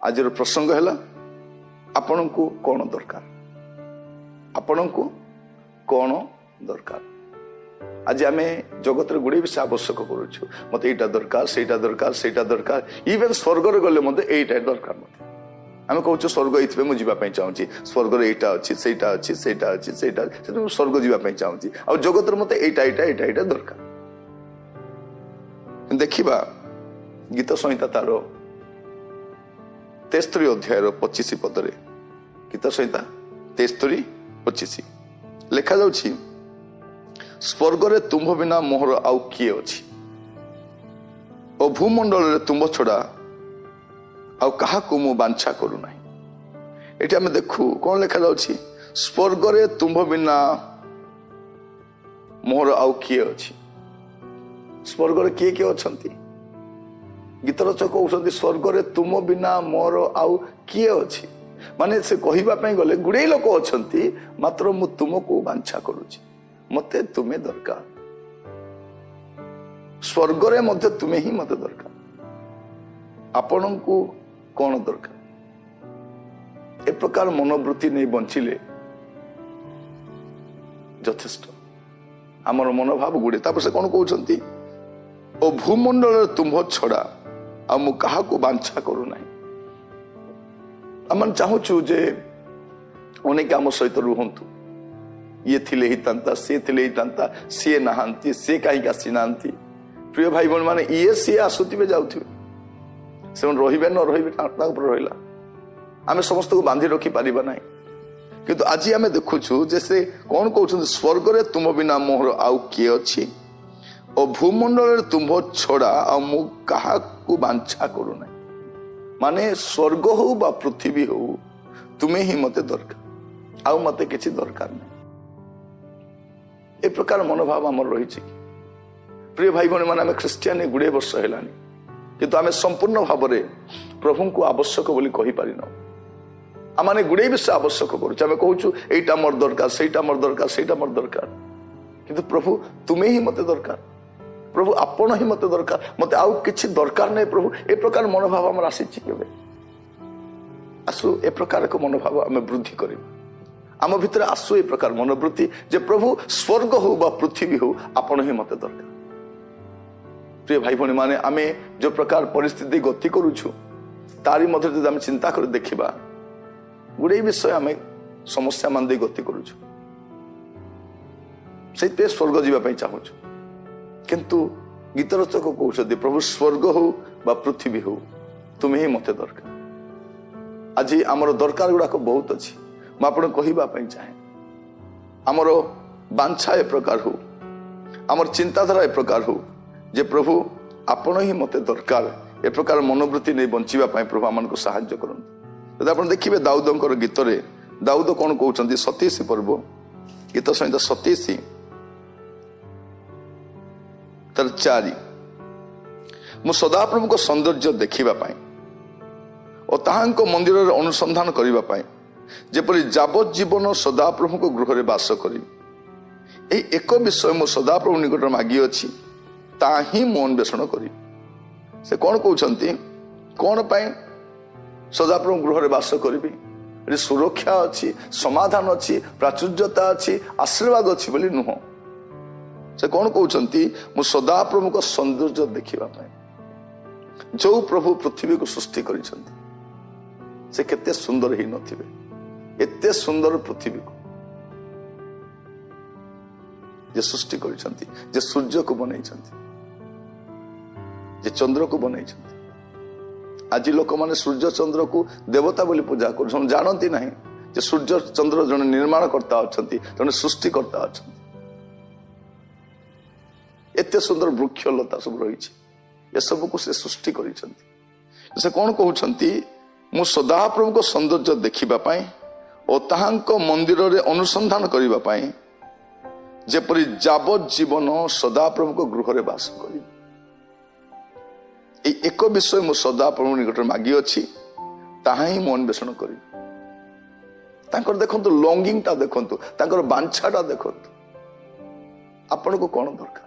आजर प्रसंग है आपण को कौन दरकार, आपण को कौन दरकार। आज आम जगत गुड़े विषय आवश्यक करुचु, मत यहाँ दरकार सेटा दरकार सेटा दरकार, इवेन स्वर्ग गले मत यहीटा दरकार। मत आम कहूँ स्वर्ग ये मुझे चाहूँगी, स्वर्ग यहाँ अच्छी सेटा अच्छी सेटा अच्छी सेटा स्वर्ग जावाई चाहूँगी, आ जगत मत यहाँ दरकार। देखा गीत संहिता तार 73 अध्याय 25 पदरे, गीत संहिता 73:25 लिखा जाउछि, स्वर्ग रे तुम्भ बिना मोहर आउ किए अछि, और भूमंडल रे तुम्भ छड़ा आउ कहा को मु बांछा करू नाही। एठी हम देखू कोन लिखा जाउछि, स्वर्ग रे तुम्भ बिना मोहर आउ किए अछि। स्वर्ग रे किए किए अछंती? गीत रचक कहउछंती स्वर्ग रे तुम बिना मोर आउ किए अछि, माने से कहिबा पई गले गुडे लोक अछंती, मात्र मु तुमको बांछा करूछि, मते तुम्हें दरकार। स्वर्ग रे मते तुम्हें ही मते दरकार, आपण को कौन दरकार। ए प्रकार मनोवृत्ति नहीं बंचिले यथेष्ट। आमर मनोभाव गुड़े तापर से कौन कहउछंती, ओ भूमंडल तुम्भ छड़ा आ मु कहा को बांछा करू नाही। आम चाहूचु जे अनेक आम सहित रुहंतु, ये थिले ही तांता सी थिले ही तांता, सी नहांती सी कहीं आसी नांती। प्रिय भाई बहन माने ये सी आसुथिबे जाउथिबे, से रहिबे न रहिबे तांता ऊपर रहिला, आमे समस्त को बांधी रखी पारिबा नाही। किंतु आज आमे देखुछु जैसे कौन कहउछन, स्वर्ग रे तुम बिना मोहर आउ किए अछि, और भूमंडल रे तुम्भ छड़ा आ मु कहा को बांछा करू नाही। माने स्वर्ग हो बा पृथ्वी हो, तुम्हें ही मते दरकार, आउ मते किछि दरकार नहीं। ए प्रकार मनोभाव आमर रही। प्रिय भाई बहन माने ख्रीस्टियान गुड़े वर्ष है, किंतु आम संपूर्ण भाव में प्रभु को आवश्यक बोली कहि पारिन। आम गुड़े विषय आवश्यक करुँ, कहूँ एटा मोर दरकार सेटा मोर दरकार सेटा मोर दरकार, किंतु प्रभु तुम्हें ही मते दरकार, प्रभु आपण ही मते दरकार, मत आउ किछि दरकार नहीं प्रभु। ए प्रकार मनोभाव आम आसी आसु, ए प्रकार को मनोभाव आम वृद्धि कर आम भितर आसु। ए प्रकार मनोवृत्ति जे प्रभु स्वर्ग हो बा पृथ्वी हो, आपण ही मते दरकार। प्रिय भाई भणी माने आमे जो प्रकार परिस्थिति गति करूछु, तारी मध्य जदि आम चिंता कर देखिबा, गुड़े विषय आम समस्या मान दे गति करूछु, से स्वर्ग जावाई चाहूछु। किंतु गीत रचक कहते प्रभु स्वर्ग हो बा पृथ्वी हो, तुम्हें ही मते दरकार। आज आमर दरकार गुड़ाक बहुत अच्छी, मुझे कहवाई चाहे आमर बांछा ए प्रकार हो, आमर चिंताधारा ए प्रकार हो जे प्रभु आपण ही मते दरकार। ए प्रकार मनोवृत्ति नहीं बंचिबा पई प्रभु आमन को सहायता करंतु। यदि आपण देखिबे दाऊदंकर गीत रे दाऊद कोन कहउचंती, 27 पर्व गीत संहिता 27 तर 4, मु सदाप्रभु को सौंदर्य देखिबा पई और ताहांको मंदिर रे अनुसंधान करिबा पई, जेपरि जाबत जीवन सदाप्रभु को गृह रे वास करी। एई एक विषय मु सदाप्रभु निकट मागी अछि, ताही मु अन्वेषण करी। से कौन कहउचंती, कौन पाई सदाप्रभु गृह रे वास करिबी? एठी सुरक्षा अछि, समाधान अछि, प्राचुर्यता अछि, आशीर्वाद अछि बोली नुह। से कौन कहउचंती, मु सदाप्रभु को सौंदर्य देखिबा पई। जो प्रभु पृथ्वी को सृष्टि करिसंती, से केते सुंदर ही नथिबे, एते सुंदर पृथ्वी को जे सृष्टि करिसंती, जे सूर्य को बनैछंती, जे चंद्र को बनैछंती। आज लोक माने सूर्य चंद्र को देवता बोली पूजा कर, जानती नहीं जे सूर्य चंद्र जन निर्माण करता अछंती, जन सृष्टि करता अछंती। एते सुंदर वृक्ष लता सब रही, ये सब को से सृष्टि करिसंती। से कौन कहउछंती, मु सदाप्रभु को सौंदर्य देखिबा पई और ताहांको मंदिर रे अनुसंधान करिबा पई, जेपरि जाबत जीवन सदाप्रभु को गृह रे वास करी। एक विषय मु सदाप्रभु निकट मागी अछि, ताहा ही मु अन्वेषण करी। तांकर देखंतु लॉन्गिंग ता देखंतु, तांकर बांछाटा देखंतु, आपण को कौन दरकार।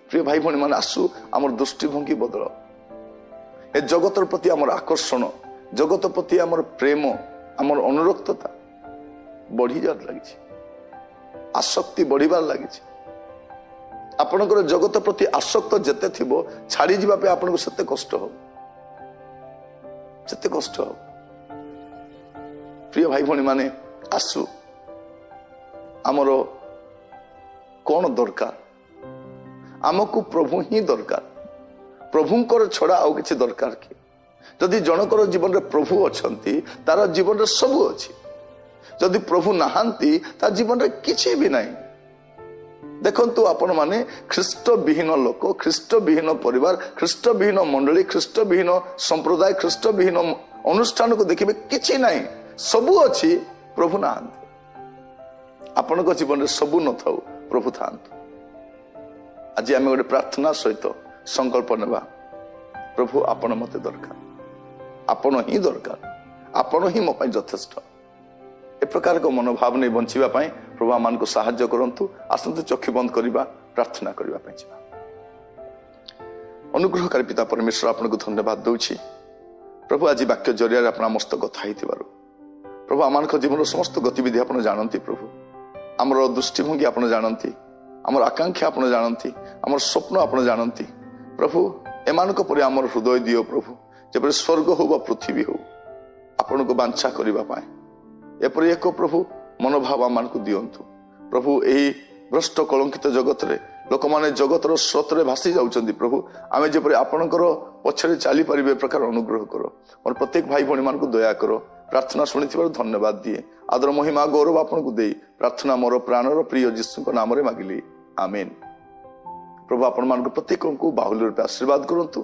प्रिय भाई भणी मान आसु, आमर दृष्टिभंगी बदल। ए जगतर प्रति आमर आकर्षण जगत प्रति आमर प्रेम आमर अनुरक्तता बढ़िजार लगी आसक्ति बढ़िबार लगी आपणकर जगत प्रति आसक्त जेते थिबो छाड़ी जीवा पे आपनको सेते कष्ट हो प्रिय भाई भणी माने आसु आमर कौन दरकार आमको प्रभु ही दरकार प्रभुंकर छड़ा आउ किछि दरकार कि जदि जनकर जीवन रे प्रभु अछंती तार जीवन रे सब अछि जदि प्रभु नाहांती तार जीवन रे किछि भी नहीं देखंतु आपण माने ख्रीष्ट विहीन लोक ख्रीष्ट विहीन परिवार ख्रीष्ट विहीन मंडली ख्रीष्ट विहीन संप्रदाय ख्रीष्ट विहीन अनुष्ठान को देखिबे किछि नहीं सबु अछि प्रभु नाहांती आपण को जीवन रे सबु न थाउ प्रभु थांतु आज आम गोटे प्रार्थना सहित संकल्प नेबा प्रभु आपण मते दरकार आपण ही दरकार आपण ही मो यथेष्ट ए प्रकार को मनोभाव नहीं बंचिबा पाई प्रभु आमान को सहाय्य करंतु आसंतु चक्षु बंद करिबा प्रार्थना करिबा पाई जिबा अनुग्रहकारी पिता परमेश्वर आपण को धन्यवाद दउछि प्रभु आज वाक्य जरिया आपण मस्त कथा हितिबारु प्रभु आमान को जीवन समस्त गतिविधि आपण जानंती प्रभु आमर दृष्टिभंगी आपण जानंती आमर आकांक्षा आपण जानंती आमर स्वप्न आपण जानंती प्रभु एमानक परि आमर हृदय दियो प्रभु जेपरि स्वर्ग हो बा पृथ्वी हो आपण को बांछा करिबा पाए एपरि एक प्रभु मनोभाव आमान को दियंतु प्रभु एही भ्रष्ट कलंकित जगत रे लोक माने जगतर स्रोत रे भासी जाउचंदी प्रभु आमे जेपरि आपणकर पछरे चाली परिबे प्रकार अनुग्रह करो और प्रत्येक भाई भणी मान को दया करो प्रार्थना शुणिथिबार धन्यवाद दिए आदर महिमा गौरव आपन को दे प्रार्थना मोर प्राणर प्रिय यीशु को नाम रे मागिली आमेन प्रभु आपण मान को प्रत्येक को बाहुल्य रूपे आशीर्वाद करंतु।